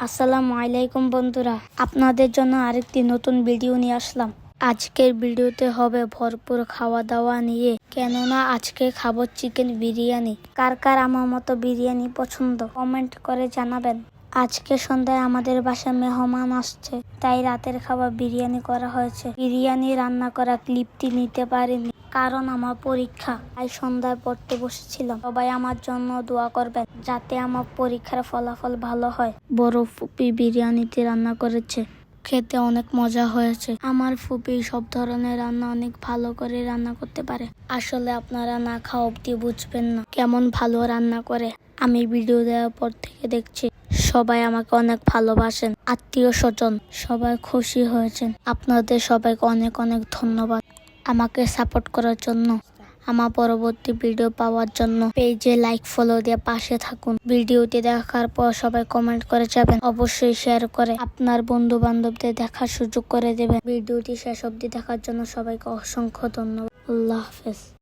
আসসালামু আলাইকুম বন্ধুরা, আপনাদের জন্য আরেকটি নতুন ভিডিও নিয়ে আসলাম। আজকের ভিডিওতে হবে ভরপুর খাওয়া দাওয়া নিয়ে, কেননা আজকে খাবো চিকেন বিরিয়ানি। কার কার আমার মতো বিরিয়ানি পছন্দ কমেন্ট করে জানাবেন। আজকে সন্ধ্যায় আমাদের বাসায় মেহমান আসছে, তাই রাতের খাবার বিরিয়ানি করা হয়েছে। বিরিয়ানি রান্না করা ক্লিপটি নিতে পারিনি, কারণ আমার পরীক্ষা, তাই সন্ধ্যায় পড়তে বসেছিলাম। সবাই আমার জন্য দোয়া করবেন যাতে আমার পরীক্ষার ফলাফল ভালো হয়। বড় ফুপি বিরিয়ানিতে রান্না করেছে, খেতে অনেক মজা হয়েছে। আমার ফুপি সব ধরনের রান্না অনেক ভালো করে রান্না করতে পারে। আসলে আপনারা না খাওয়া অব্দি বুঝবেন না কেমন ভালো রান্না করে। আমি ভিডিও দেওয়ার পর থেকে দেখছি সবাই আমাকে অনেক ভালোবাসেন, আত্মীয় স্বজন সবাই খুশি হয়েছেন। আপনাদের সবাইকে অনেক অনেক ধন্যবাদ আমাকে সাপোর্ট করার জন্য। আমার পরবর্তী ভিডিও পাওয়ার জন্য পেজে লাইক ফলো দিয়ে পাশে থাকুন। ভিডিওটি দেখার পর সবাই কমেন্ট করে যাবেন, অবশ্যই শেয়ার করে আপনার বন্ধু বান্ধবদের দেখার সুযোগ করে দেবেন। ভিডিওটি শেষ অবধি দেখার জন্য সবাইকে অসংখ্য ধন্যবাদ। আল্লাহ হাফেজ।